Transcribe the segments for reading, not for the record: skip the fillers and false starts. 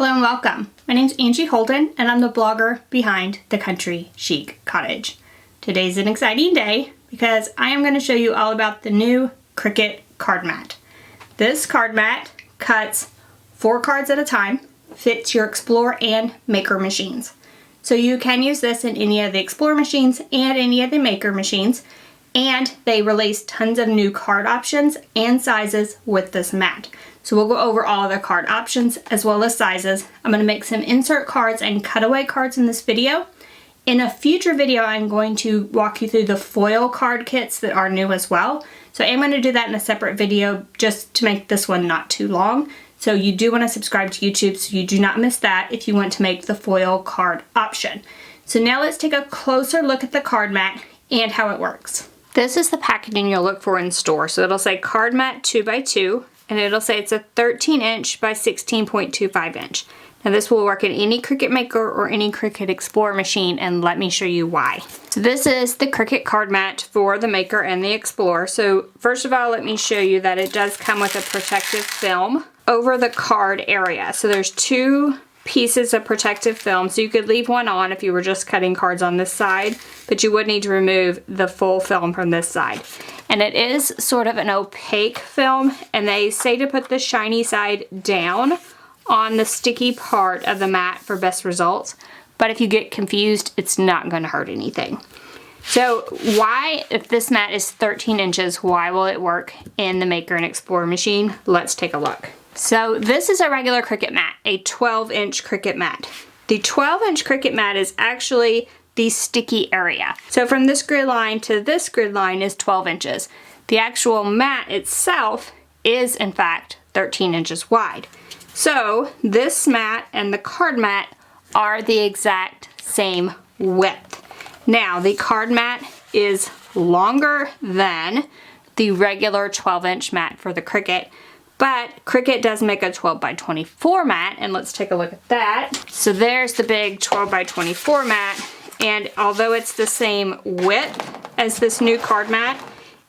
Hello and welcome. My name's Angie Holden and I'm the blogger behind the Country Chic Cottage. Today's an exciting day because I am going to show you all about the new Cricut card mat. This card mat cuts 4 cards at a time, fits your Explorer and Maker machines. So you can use this in any of the Explorer machines and any of the Maker machines, and they release tons of new card options and sizes with this mat. So we'll go over all of the card options as well as sizes. I'm going to make some insert cards and cutaway cards in this video. In a future video, I'm going to walk you through the foil card kits that are new as well. So I'm going to do that in a separate video just to make this one not too long. So you do want to subscribe to YouTube so you do not miss that if you want to make the foil card option. So now let's take a closer look at the card mat and how it works. This is the packaging you'll look for in store. So it'll say card mat 2x2. And it'll say it's a 13" by 16.25". Now this will work in any Cricut Maker or any Cricut Explorer machine, and let me show you why. So this is the Cricut card mat for the Maker and the Explorer. So first of all, let me show you that it does come with a protective film over the card area. So there's 2 pieces of protective film, so you could leave one on if you were just cutting cards on this side, but you would need to remove the full film from this side. And it is sort of an opaque film, and they say to put the shiny side down on the sticky part of the mat for best results, but if you get confused, it's not going to hurt anything. So why, if this mat is 13 inches, why will it work in the Maker and Explorer machine? Let's take a look. So this is a regular Cricut mat, a 12-inch Cricut mat. The 12-inch Cricut mat is actually the sticky area. So from this grid line to this grid line is 12 inches. The actual mat itself is in fact 13 inches wide. So this mat and the card mat are the exact same width. Now the card mat is longer than the regular 12-inch mat for the Cricut, but Cricut does make a 12x24 mat, and let's take a look at that. So there's the big 12x24 mat, and although it's the same width as this new card mat,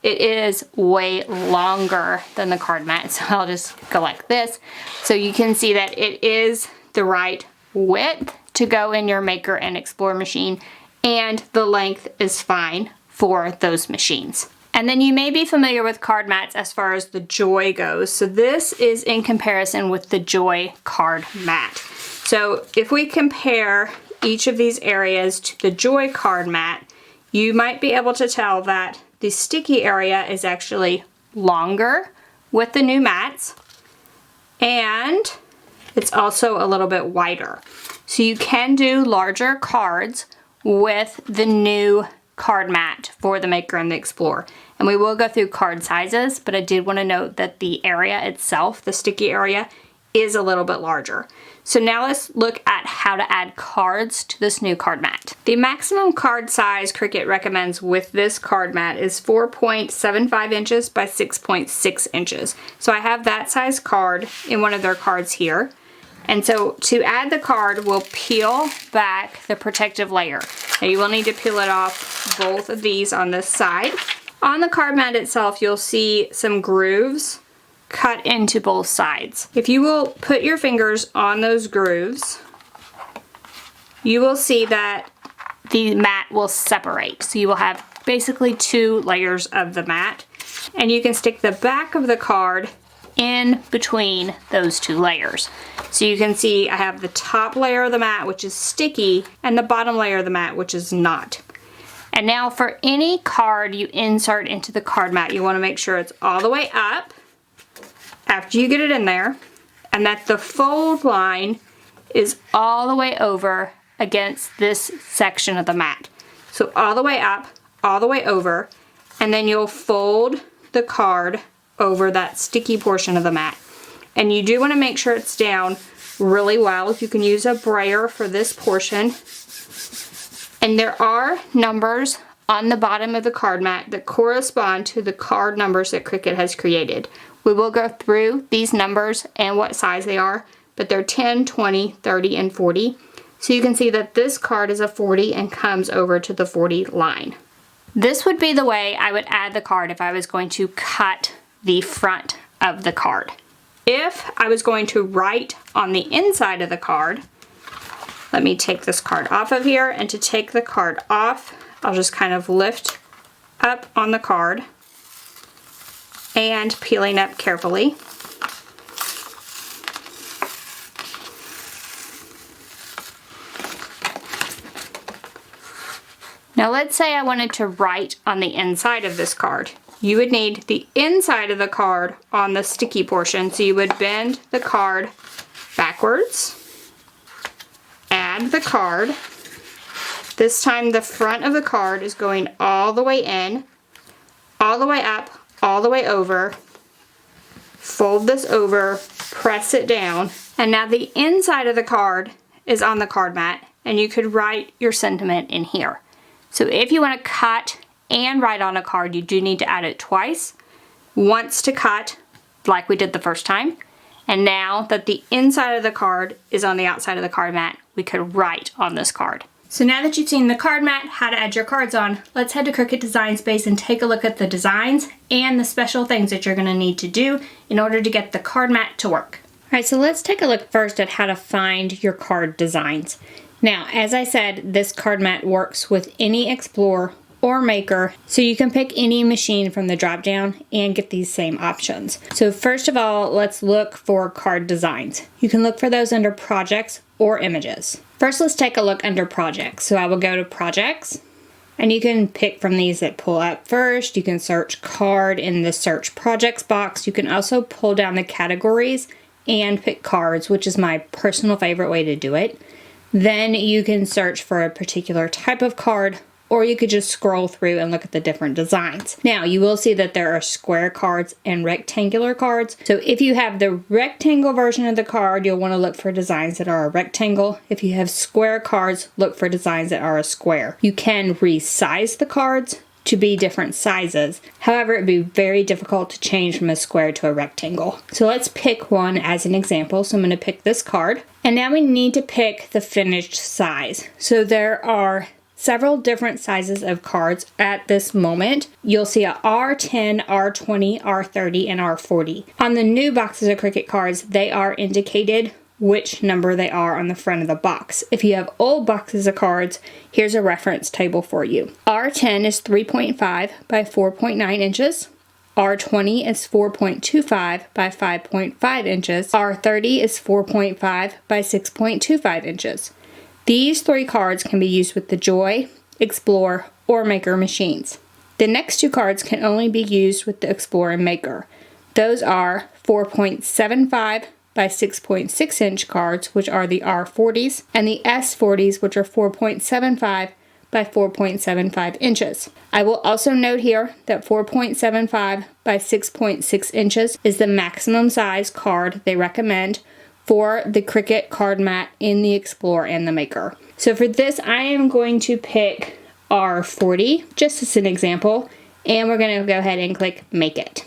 it is way longer than the card mat. So I'll just go like this. So you can see that it is the right width to go in your Maker and Explorer machine, and the length is fine for those machines. And then you may be familiar with card mats as far as the Joy goes. So this is in comparison with the Joy card mat. So if we compare each of these areas to the Joy card mat, you might be able to tell that the sticky area is actually longer with the new mats, and it's also a little bit wider. So you can do larger cards with the new card mat for the Maker and the Explorer. And we will go through card sizes, but I did want to note that the area itself, the sticky area, is a little bit larger. So now let's look at how to add cards to this new card mat. The maximum card size Cricut recommends with this card mat is 4.75 inches by 6.6 inches. So I have that size card in one of their cards here. And so to add the card, we'll peel back the protective layer. Now you will need to peel it off both of these on this side. On the card mat itself, you'll see some grooves cut into both sides. If you will put your fingers on those grooves, you will see that the mat will separate. So you will have basically 2 layers of the mat, and you can stick the back of the card in between those 2 layers. So you can see I have the top layer of the mat, which is sticky, and the bottom layer of the mat, which is not. And now for any card you insert into the card mat, you want to make sure it's all the way up after you get it in there, and that the fold line is all the way over against this section of the mat. So all the way up, all the way over, and then you'll fold the card over that sticky portion of the mat. And you do want to make sure it's down really well. You can use a brayer for this portion. And there are numbers on the bottom of the card mat that correspond to the card numbers that Cricut has created. We will go through these numbers and what size they are, but they're 10, 20, 30, and 40. So you can see that this card is a 40 and comes over to the 40 line. This would be the way I would add the card if I was going to cut the front of the card. If I was going to write on the inside of the card, let me take this card off of here, and to take the card off, I'll just kind of lift up on the card and peeling up carefully. Now let's say I wanted to write on the inside of this card. You would need the inside of the card on the sticky portion, so you would bend the card backwards, add the card. This time the front of the card is going all the way in, all the way up, all the way over. Fold this over, press it down, and now the inside of the card is on the card mat, and you could write your sentiment in here. So if you want to cut and write on a card, you do need to add it twice. Once to cut, like we did the first time, and now that the inside of the card is on the outside of the card mat, we could write on this card. So now that you've seen the card mat, how to add your cards on, let's head to Cricut Design Space and take a look at the designs and the special things that you're going to need to do in order to get the card mat to work. All right, so let's take a look first at how to find your card designs. Now, as I said, this card mat works with any Explorer or Maker, so you can pick any machine from the drop down and get these same options. So first of all, let's look for card designs. You can look for those under Projects or Images. First, let's take a look under Projects. So I will go to Projects, and you can pick from these that pull up first. You can search card in the Search Projects box. You can also pull down the categories and pick cards, which is my personal favorite way to do it. Then you can search for a particular type of card, or you could just scroll through and look at the different designs. Now, you will see that there are square cards and rectangular cards. So if you have the rectangle version of the card, you'll want to look for designs that are a rectangle. If you have square cards, look for designs that are a square. You can resize the cards to be different sizes. However, it would be very difficult to change from a square to a rectangle. So let's pick one as an example. So I'm going to pick this card. And now we need to pick the finished size. So there are several different sizes of cards at this moment. You'll see a R10, R20, R30, and R40. On the new boxes of Cricut cards, they are indicated which number they are on the front of the box. If you have old boxes of cards, here's a reference table for you. R10 is 3.5 by 4.9 inches. R20 is 4.25 by 5.5 inches. R30 is 4.5 by 6.25 inches. These three cards can be used with the Joy, Explorer, or Maker machines. The next two cards can only be used with the Explorer and Maker. Those are 4.75 by 6.6 inch cards, which are the R40s, and the S40s, which are 4.75 by 4.75 inches. I will also note here that 4.75 by 6.6 inches is the maximum size card they recommend for the Cricut card mat in the Explorer and the Maker. So for this, I am going to pick R40, just as an example, and we're going to go ahead and click Make It.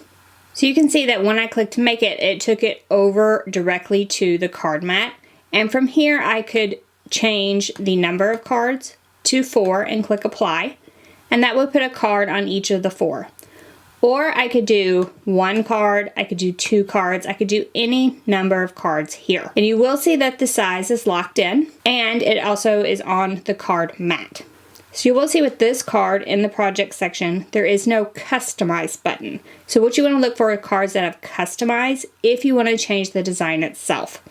So you can see that when I clicked Make It, it took it over directly to the card mat. And from here, I could change the number of cards to 4 and click Apply. And that would put a card on each of the 4. Or I could do 1 card, I could do 2 cards, I could do any number of cards here. And you will see that the size is locked in, and it also is on the card mat. So you will see with this card in the project section, there is no customize button. So what you want to look for are cards that have customize if you want to change the design itself.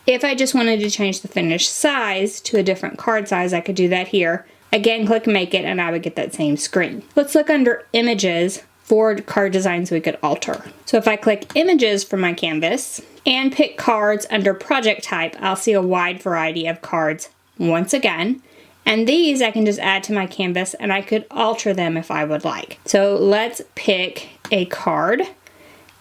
If I just wanted to change the finished size to a different card size, I could do that here. Again, click Make It, and I would get that same screen. Let's look under Images for card designs we could alter. So if I click Images for my canvas and pick cards under Project Type, I'll see a wide variety of cards once again. And these I can just add to my canvas, and I could alter them if I would like. So let's pick a card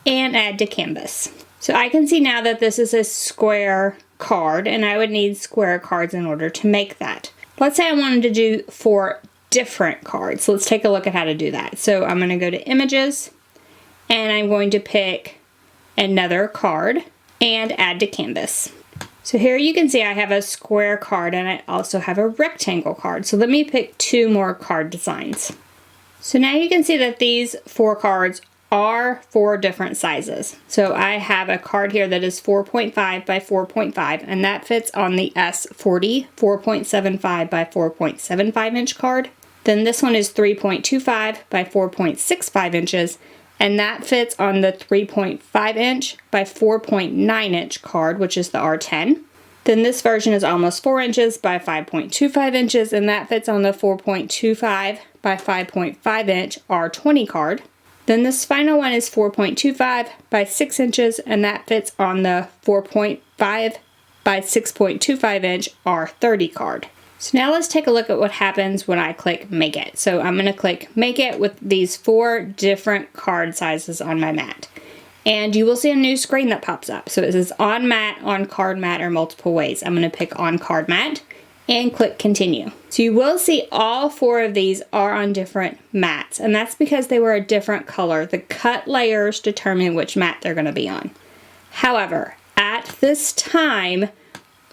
and add to canvas. So I can see now that this is a square card, and I would need square cards in order to make that. Let's say I wanted to do 4 different cards. Let's take a look at how to do that. So I'm going to go to Images, and I'm going to pick another card and add to canvas. So here you can see I have a square card, and I also have a rectangle card. So let me pick 2 more card designs. So now you can see that these 4 cards are 4 different sizes. So I have a card here that is 4.5 by 4.5, and that fits on the S40 4.75 by 4.75 inch card. Then this one is 3.25 by 4.65 inches, and that fits on the 3.5 inch by 4.9 inch card, which is the R10. Then this version is almost 4 inches by 5.25 inches, and that fits on the 4.25 by 5.5 inch R20 card. Then this final one is 4.25 by 6 inches, and that fits on the 4.5 by 6.25 inch R30 card. So now let's take a look at what happens when I click Make It. So I'm going to click Make It with these 4 different card sizes on my mat. And you will see a new screen that pops up. So it says On Mat, On Card Mat, or multiple ways. I'm going to pick On Card Mat and click Continue. So you will see all 4 of these are on different mats, and that's because they were a different color. The cut layers determine which mat they're going to be on. However, at this time,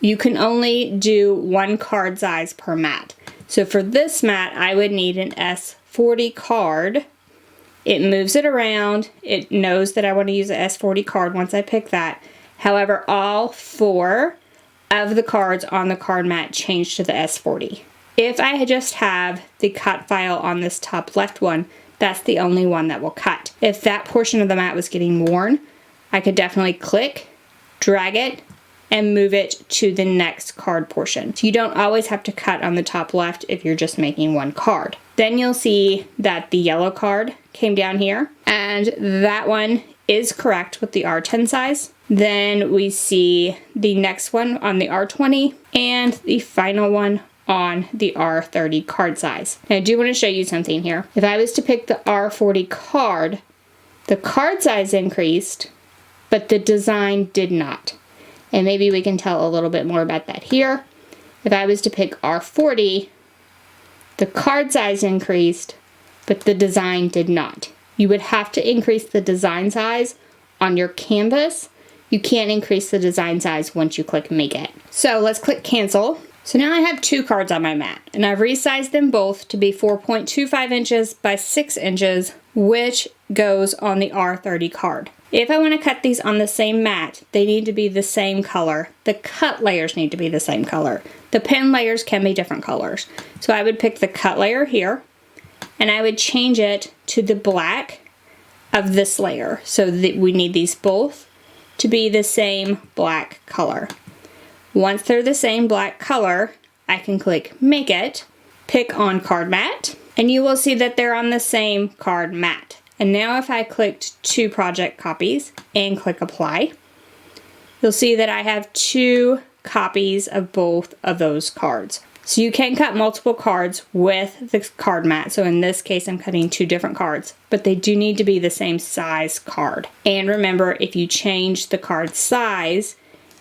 you can only do 1 card size per mat. So for this mat, I would need an S40 card. It moves it around. It knows that I want to use an S40 card once I pick that. However, all 4 of the cards on the card mat change to the S40. If I just have the cut file on this top left one, that's the only one that will cut. If that portion of the mat was getting worn, I could definitely click, drag it, and move it to the next card portion. So you don't always have to cut on the top left if you're just making 1 card. Then you'll see that the yellow card came down here, and that one is correct with the R10 size. Then we see the next one on the R20 and the final one on the R30 card size. Now I do want to show you something here. If I was to pick the R40 card, the card size increased, but the design did not. And maybe we can tell a little bit more about that here. If I was to pick R40, the card size increased, but the design did not. You would have to increase the design size on your canvas. You can't increase the design size once you click Make It. So let's click Cancel. So now I have 2 cards on my mat, and I've resized them both to be 4.25 inches by 6 inches, which goes on the R30 card. If I want to cut these on the same mat, they need to be the same color. The cut layers need to be the same color. The pen layers can be different colors. So I would pick the cut layer here, and I would change it to the black of this layer. So that we need these both to be the same black color. Once they're the same black color, I can click Make It, pick on Card Mat, and you will see that they're on the same card mat. And now if I clicked 2 project copies and click Apply, you'll see that I have 2 copies of both of those cards. So you can cut multiple cards with the card mat. So in this case, I'm cutting 2 different cards, but they do need to be the same size card. And remember, if you change the card size,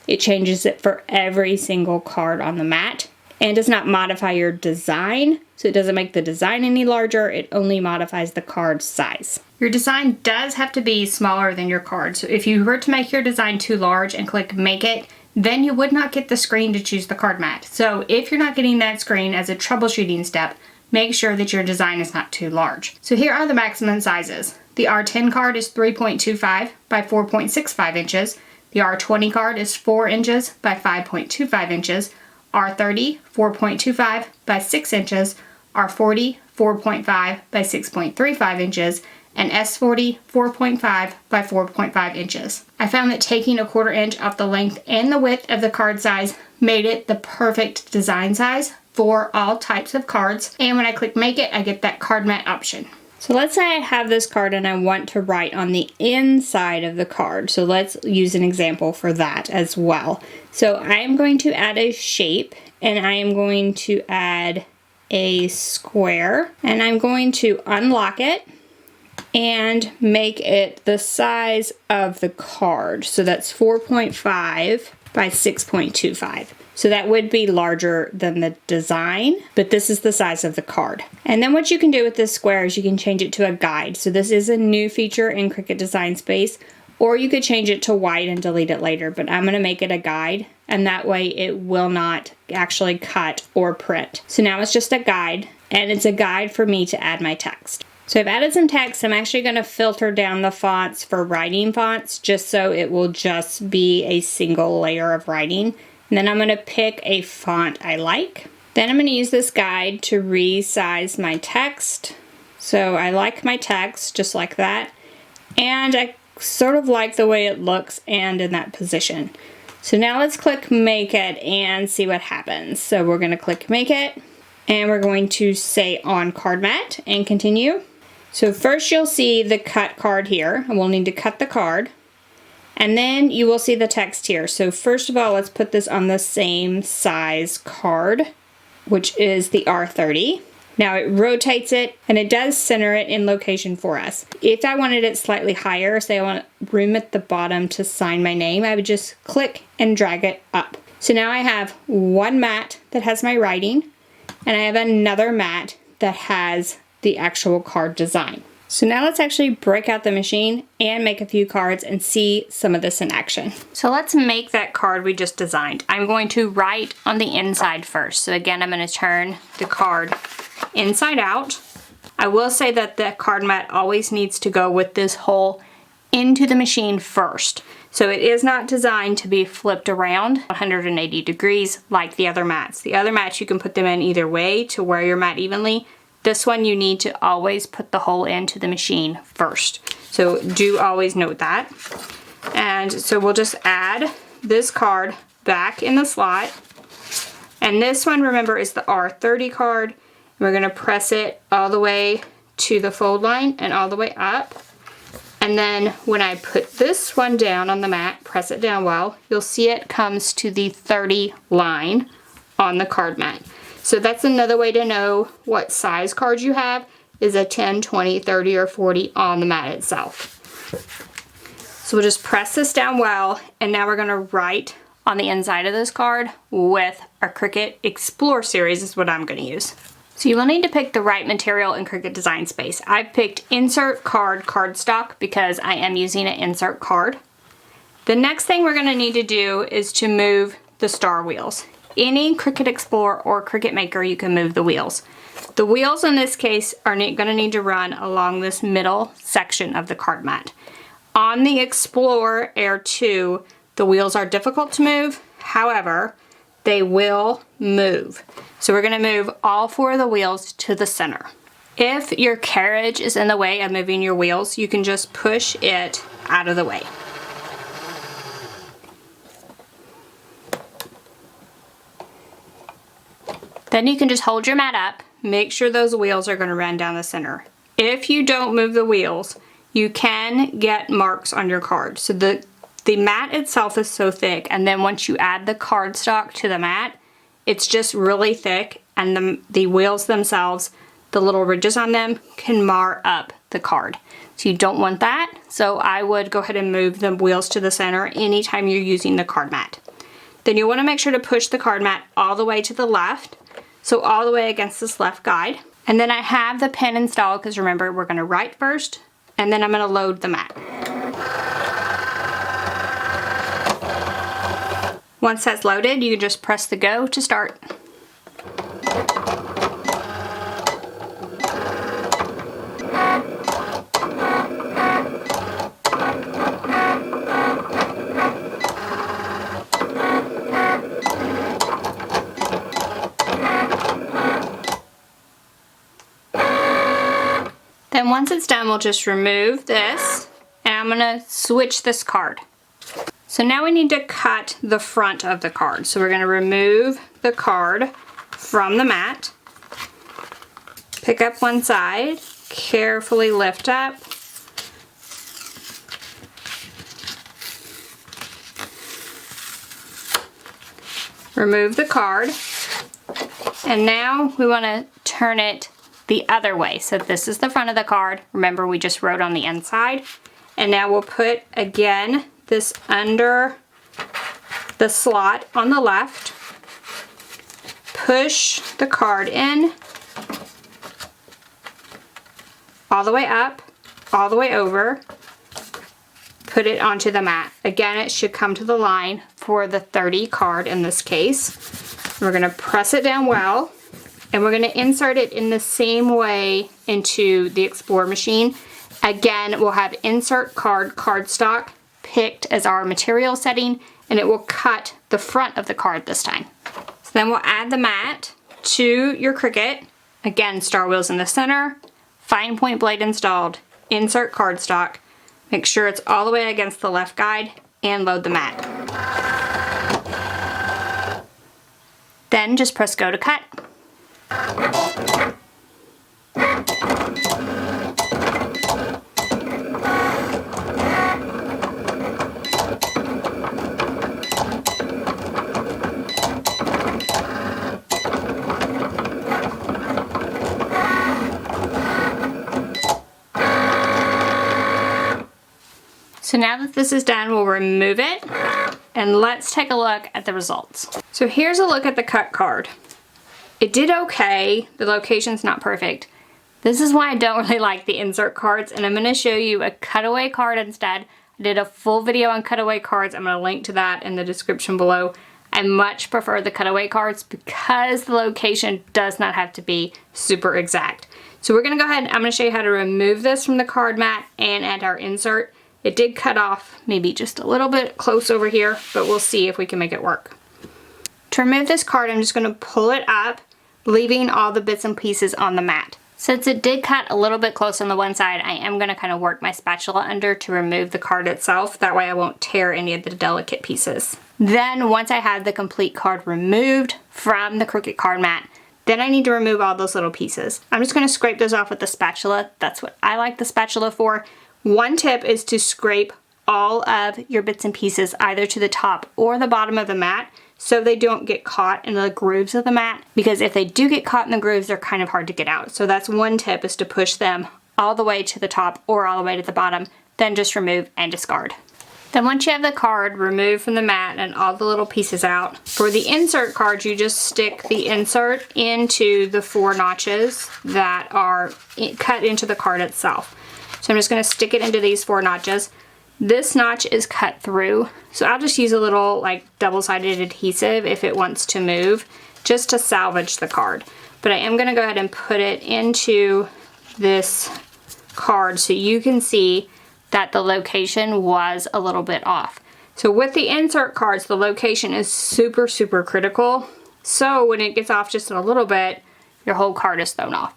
it changes it for every single card on the mat and does not modify your design. So it doesn't make the design any larger, it only modifies the card size. Your design does have to be smaller than your card. So if you were to make your design too large and click Make It, then you would not get the screen to choose the card mat. So if you're not getting that screen as a troubleshooting step, make sure that your design is not too large. So here are the maximum sizes. The R10 card is 3.25 by 4.65 inches. The R20 card is 4 inches by 5.25 inches. R30, 4.25 by 6 inches. R40, 4.5 by 6.35 inches. And S40, 4.5 by 4.5 inches. I found that taking a 1/4 inch off the length and the width of the card size made it the perfect design size for all types of cards. And when I click Make It, I get that card mat option. So let's say I have this card and I want to write on the inside of the card. So let's use an example for that as well. So I am going to add a shape, and I am going to add a square, and I'm going to unlock it and make it the size of the card. So that's 4.5 by 6.25. So that would be larger than the design, but this is the size of the card. And then what you can do with this square is you can change it to a guide. So this is a new feature in Cricut Design Space, or you could change it to white and delete it later, but I'm gonna make it a guide, and that way it will not actually cut or print. So now it's just a guide, and it's a guide for me to add my text. So I've added some text. I'm actually going to filter down the fonts for writing fonts just so it will just be a single layer of writing. And then I'm going to pick a font I like. Then I'm going to use this guide to resize my text. So I like my text just like that. And I sort of like the way it looks and in that position. So now let's click Make It and see what happens. So we're going to click Make It and we're going to say on card mat and continue. So first you'll see the cut card here, and we'll need to cut the card. And then you will see the text here. So first of all, let's put this on the same size card, which is the R30. Now it rotates it, and it does center it in location for us. If I wanted it slightly higher, say I want room at the bottom to sign my name, I would just click and drag it up. So now I have one mat that has my writing, and I have another mat that has the actual card design. So now let's actually break out the machine and make a few cards and see some of this in action. So let's make that card we just designed. I'm going to write on the inside first. So again, I'm going to turn the card inside out. I will say that the card mat always needs to go with this hole into the machine first. So it is not designed to be flipped around 180 degrees like the other mats. The other mats you can put them in either way to wear your mat evenly. This one you need to always put the hole into the machine first. So do always note that. And so we'll just add this card back in the slot. And this one, remember, is the R30 card. We're gonna press it all the way to the fold line and all the way up. And then when I put this one down on the mat, press it down well, you'll see it comes to the 30 line on the card mat. So that's another way to know what size card you have, is a 10, 20, 30, or 40 on the mat itself. So we'll just press this down well, and now we're gonna write on the inside of this card with our Cricut Explore series is what I'm gonna use. So you will need to pick the right material in Cricut Design Space. I've picked Insert Card cardstock because I am using an insert card. The next thing we're gonna need to do is to move the star wheels. Any Cricut Explorer or Cricut Maker, you can move the wheels. The wheels in this case are going to need to run along this middle section of the card mat. On the Explorer Air 2, the wheels are difficult to move, however, they will move. So we're going to move all 4 of the wheels to the center. If your carriage is in the way of moving your wheels, you can just push it out of the way. Then you can just hold your mat up, make sure those wheels are going to run down the center. If you don't move the wheels, you can get marks on your card. So the mat itself is so thick, and then once you add the cardstock to the mat, it's just really thick, and the wheels themselves, the little ridges on them, can mar up the card. So you don't want that, so I would go ahead and move the wheels to the center anytime you're using the card mat. Then you want to make sure to push the card mat all the way to the left, so all the way against this left guide. And then I have the pen installed because remember, we're going to write first, and then I'm going to load the mat. Once that's loaded, you can just press the go to start. Then once it's done, we'll just remove this, and I'm gonna switch this card. So now we need to cut the front of the card. So we're gonna remove the card from the mat, pick up one side, carefully lift up, remove the card, and now we wanna turn it the other way. So this is the front of the card. Remember, we just wrote on the inside. And now we'll put, again, this under the slot on the left. Push the card in, all the way up, all the way over. Put it onto the mat. Again, it should come to the line for the 30 card in this case. We're gonna press it down well, and we're going to insert it in the same way into the Explore machine. Again, we'll have insert card cardstock picked as our material setting, and it will cut the front of the card this time. So then we'll add the mat to your Cricut. Again, star wheels in the center, fine point blade installed, insert cardstock, make sure it's all the way against the left guide, and load the mat. Then just press go to cut. So now that this is done, we'll remove it, and let's take a look at the results. So here's a look at the cut card. It did okay. The location's not perfect. This is why I don't really like the insert cards, and I'm going to show you a cutaway card instead. I did a full video on cutaway cards. I'm going to link to that in the description below. I much prefer the cutaway cards because the location does not have to be super exact. So we're going to go ahead and I'm going to show you how to remove this from the card mat and add our insert. It did cut off maybe just a little bit close over here, but we'll see if we can make it work. To remove this card, I'm just going to pull it up, leaving all the bits and pieces on the mat. Since it did cut a little bit close on the one side, I am going to kind of work my spatula under to remove the card itself. That way I won't tear any of the delicate pieces. Then once I have the complete card removed from the Cricut card mat, then I need to remove all those little pieces. I'm just going to scrape those off with the spatula. That's what I like the spatula for. One tip is to scrape all of your bits and pieces either to the top or the bottom of the mat so they don't get caught in the grooves of the mat, because if they do get caught in the grooves, they're kind of hard to get out. So that's one tip, is to push them all the way to the top or all the way to the bottom, then just remove and discard. Then once you have the card removed from the mat and all the little pieces out, for the insert card, you just stick the insert into the 4 notches that are cut into the card itself. So I'm just going to stick it into these 4 notches. This notch is cut through, so I'll just use a little like double-sided adhesive if it wants to move, just to salvage the card. But I am going to go ahead and put it into this card so you can see that the location was a little bit off. So with the insert cards, the location is super, super critical. So when it gets off just a little bit, your whole card is thrown off.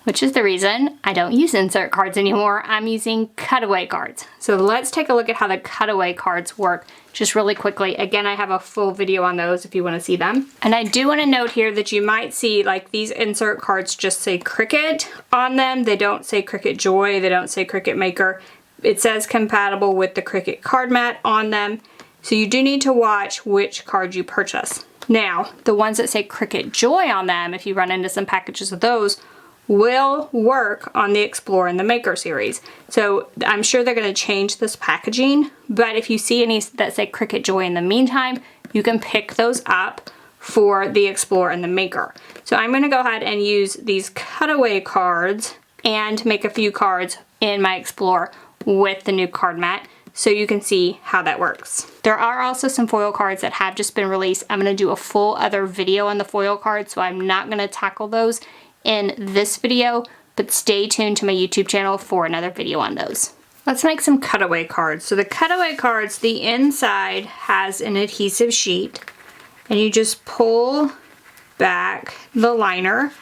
Which is the reason I don't use insert cards anymore. I'm using cutaway cards. So let's take a look at how the cutaway cards work just really quickly. Again, I have a full video on those if you want to see them. And I do want to note here that you might see like these insert cards just say Cricut on them. They don't say Cricut Joy. They don't say Cricut Maker. It says compatible with the Cricut card mat on them. So you do need to watch which card you purchase. Now, the ones that say Cricut Joy on them, if you run into some packages of those, will work on the Explore and the Maker series. So I'm sure they're going to change this packaging, but if you see any that say Cricut Joy in the meantime, you can pick those up for the Explore and the Maker. So I'm going to go ahead and use these cutaway cards and make a few cards in my Explore with the new card mat so you can see how that works. There are also some foil cards that have just been released. I'm going to do a full other video on the foil cards, so I'm not going to tackle those in this video, but stay tuned to my YouTube channel for another video on those. Let's make some cutaway cards. So the cutaway cards, the inside has an adhesive sheet, and you just pull back the liner,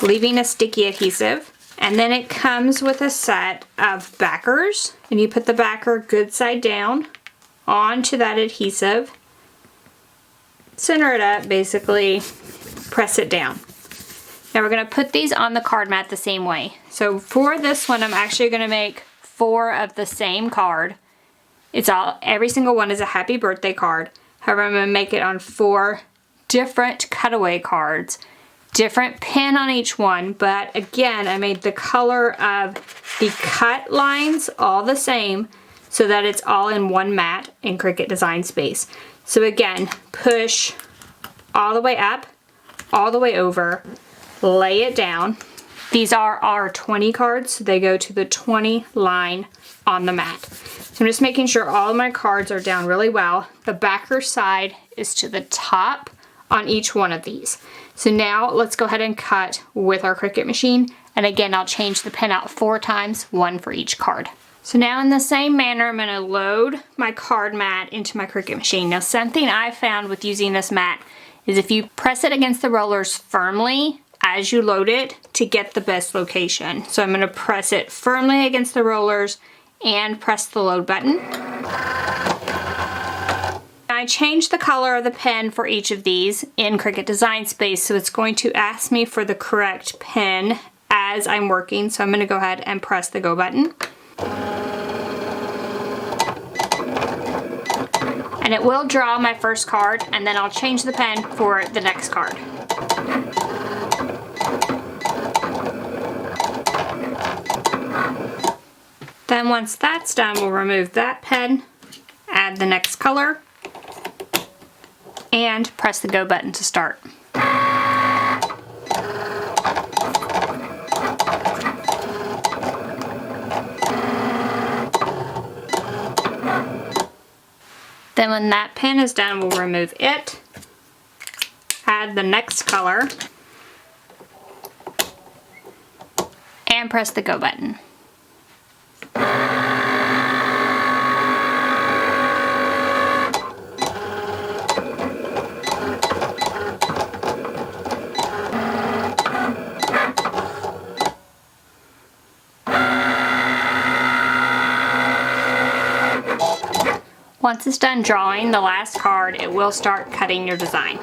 leaving a sticky adhesive, and then it comes with a set of backers, and you put the backer good side down onto that adhesive, center it up, basically press it down. Now we're going to put these on the card mat the same way. So for this one, I'm actually going to make 4 of the same card. Every single one is a happy birthday card. However, I'm going to make it on 4 different cutaway cards. Different pin on each one, but again, I made the color of the cut lines all the same so that it's all in one mat in Cricut Design Space. So again, push all the way up, all the way over, lay it down. These are our 20 cards, so they go to the 20 line on the mat. So I'm just making sure all of my cards are down really well. The backer side is to the top on each one of these. So now let's go ahead and cut with our Cricut machine. And again, I'll change the pen out 4 times, 1 for each card. So now in the same manner, I'm gonna load my card mat into my Cricut machine. Now something I found with using this mat is if you press it against the rollers firmly as you load it to get the best location. So I'm gonna press it firmly against the rollers and press the load button. I changed the color of the pen for each of these in Cricut Design Space, so it's going to ask me for the correct pen as I'm working. So I'm gonna go ahead and press the go button. And it will draw my first card, and then I'll change the pen for the next card. Then once that's done, we'll remove that pen, add the next color, and press the go button to start. Then when that pen is done, we'll remove it, add the next color, and press the go button. Once it's done drawing the last card, it will start cutting your design.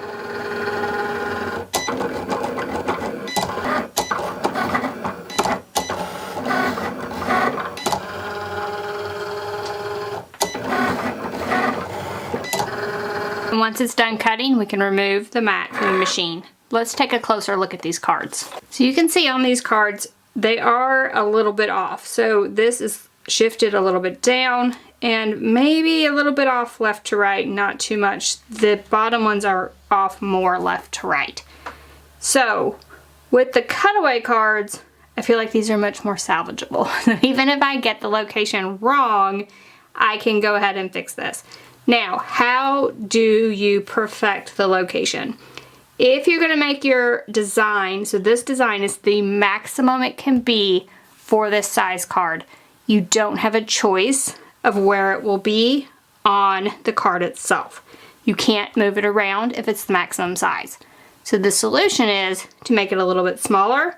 And once it's done cutting, we can remove the mat from the machine. Let's take a closer look at these cards. So you can see on these cards, they are a little bit off. So this is shifted a little bit down and maybe a little bit off left to right, not too much. The bottom ones are off more left to right. So with the cutaway cards, I feel like these are much more salvageable. Even if I get the location wrong, I can go ahead and fix this. Now, how do you perfect the location? If you're gonna make your design, so this design is the maximum it can be for this size card, you don't have a choice of where it will be on the card itself. You can't move it around if it's the maximum size. So the solution is to make it a little bit smaller.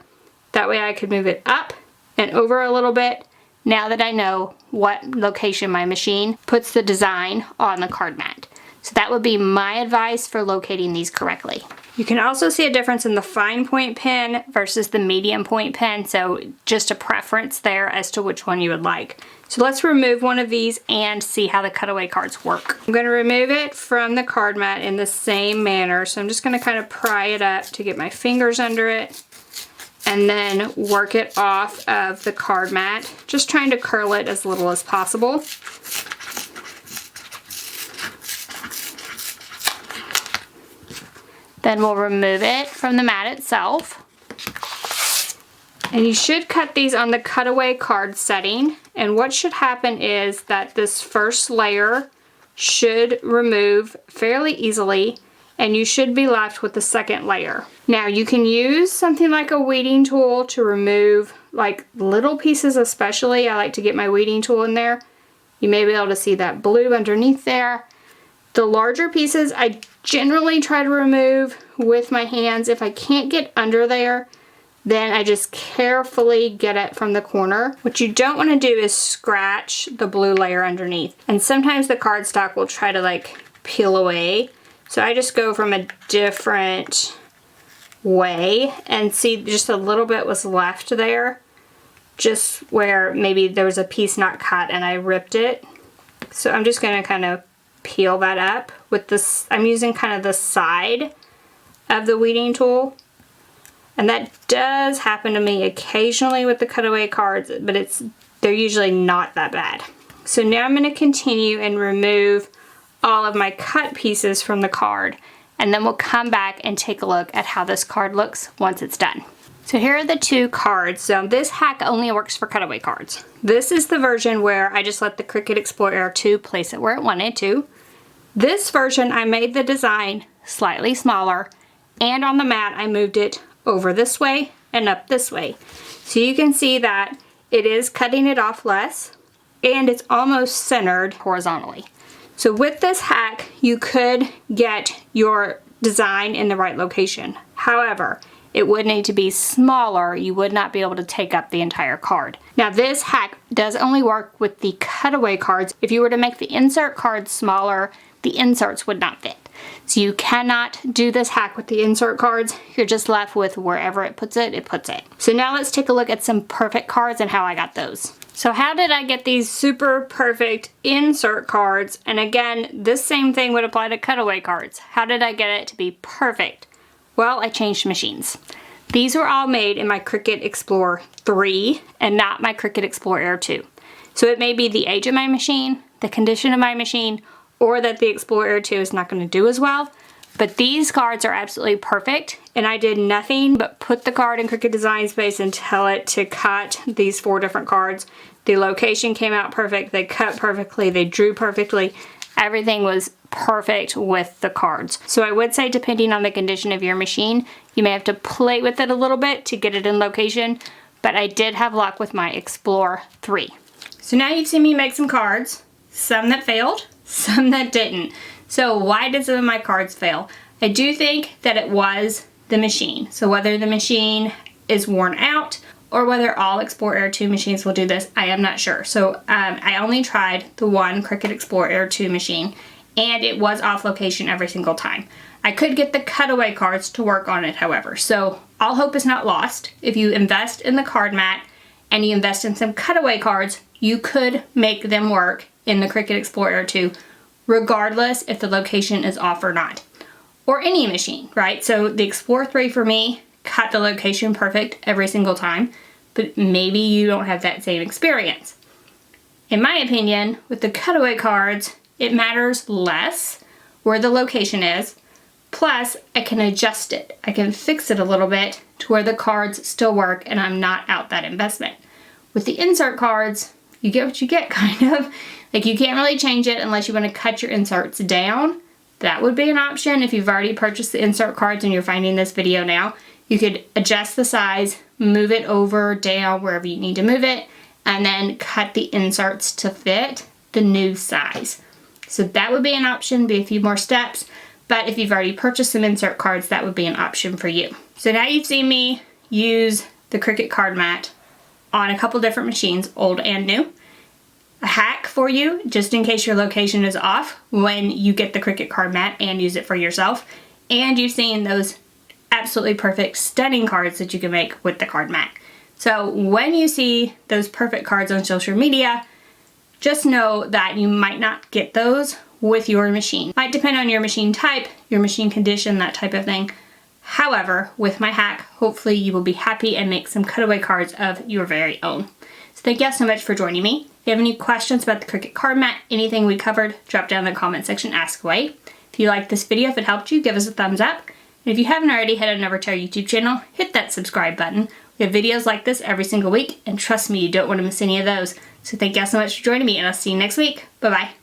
That way I could move it up and over a little bit now that I know what location my machine puts the design on the card mat. So that would be my advice for locating these correctly. You can also see a difference in the fine point pen versus the medium point pen, so just a preference there as to which one you would like. So let's remove one of these and see how the cutaway cards work. I'm going to remove it from the card mat in the same manner, so I'm just going to kind of pry it up to get my fingers under it and then work it off of the card mat, just trying to curl it as little as possible. Then we'll remove it from the mat itself. And you should cut these on the cutaway card setting. And what should happen is that this first layer should remove fairly easily, and you should be left with the second layer. Now you can use something like a weeding tool to remove like little pieces especially. I like to get my weeding tool in there. You may be able to see that blue underneath there. The larger pieces I generally try to remove with my hands. If I can't get under there, then I just carefully get it from the corner. What you don't want to do is scratch the blue layer underneath. And sometimes the cardstock will try to like peel away. So I just go from a different way and see just a little bit was left there. Just where maybe there was a piece not cut and I ripped it. So I'm just going to kind of peel that up with this. I'm using kind of the side of the weeding tool, and that does happen to me occasionally with the cutaway cards, but they're usually not that bad. So now I'm going to continue and remove all of my cut pieces from the card, and then we'll come back and take a look at how this card looks once it's done. So here are the two cards. So this hack only works for cutaway cards. This is the version where I just let the Cricut Explorer 2 place it where it wanted to. This version, I made the design slightly smaller, and on the mat I moved it over this way and up this way. So you can see that it is cutting it off less, and it's almost centered horizontally. So with this hack, you could get your design in the right location. However, it would need to be smaller. You would not be able to take up the entire card. Now this hack does only work with the cutaway cards. If you were to make the insert cards smaller, the inserts would not fit. So you cannot do this hack with the insert cards. You're just left with wherever it puts it, it puts it. So now let's take a look at some perfect cards and how I got those. So how did I get these super perfect insert cards? And again, this same thing would apply to cutaway cards. How did I get it to be perfect? Well, I changed machines. These were all made in my Cricut Explorer 3 and not my Cricut Explorer Air 2. So it may be the age of my machine, the condition of my machine, or that the Explorer Air 2 is not going to do as well. But these cards are absolutely perfect, and I did nothing but put the card in Cricut Design Space and tell it to cut these 4 different cards. The location came out perfect, they cut perfectly, they drew perfectly. Everything was perfect with the cards. So I would say, depending on the condition of your machine, you may have to play with it a little bit to get it in location, but I did have luck with my Explorer 3. So now you've seen me make some cards, some that failed, some that didn't. So why did some of my cards fail? I do think that it was the machine. So whether the machine is worn out or whether all Explorer Air 2 machines will do this, I am not sure. So I only tried the one Cricut Explorer Air 2 machine, and it was off location every single time. I could get the cutaway cards to work on it, however. So all hope is not lost. If you invest in the card mat and you invest in some cutaway cards, you could make them work in the Cricut Explorer Air 2, regardless if the location is off or not. Or any machine, right? So the Explorer 3 for me cut the location perfect every single time, but maybe you don't have that same experience. In my opinion, with the cutaway cards, it matters less where the location is, plus I can adjust it. I can fix it a little bit to where the cards still work and I'm not out that investment. With the insert cards, you get what you get, kind of. Like, you can't really change it unless you want to cut your inserts down. That would be an option if you've already purchased the insert cards and you're finding this video now. You could adjust the size, move it over, down, wherever you need to move it, and then cut the inserts to fit the new size. So that would be an option, be a few more steps, but if you've already purchased some insert cards, that would be an option for you. So now you've seen me use the Cricut card mat on a couple different machines, old and new. A hack for you, just in case your location is off when you get the Cricut card mat and use it for yourself. And you've seen those absolutely perfect, stunning cards that you can make with the card mat. So when you see those perfect cards on social media, just know that you might not get those with your machine. Might depend on your machine type, your machine condition, that type of thing. However, with my hack, hopefully you will be happy and make some cutaway cards of your very own. So thank you all so much for joining me. If you have any questions about the Cricut card mat, anything we covered, drop down in the comment section, ask away. If you liked this video, if it helped you, give us a thumbs up. And if you haven't already, head on over to our YouTube channel, hit that subscribe button. We have videos like this every single week, and trust me, you don't want to miss any of those. So thank you all so much for joining me, and I'll see you next week. Bye-bye.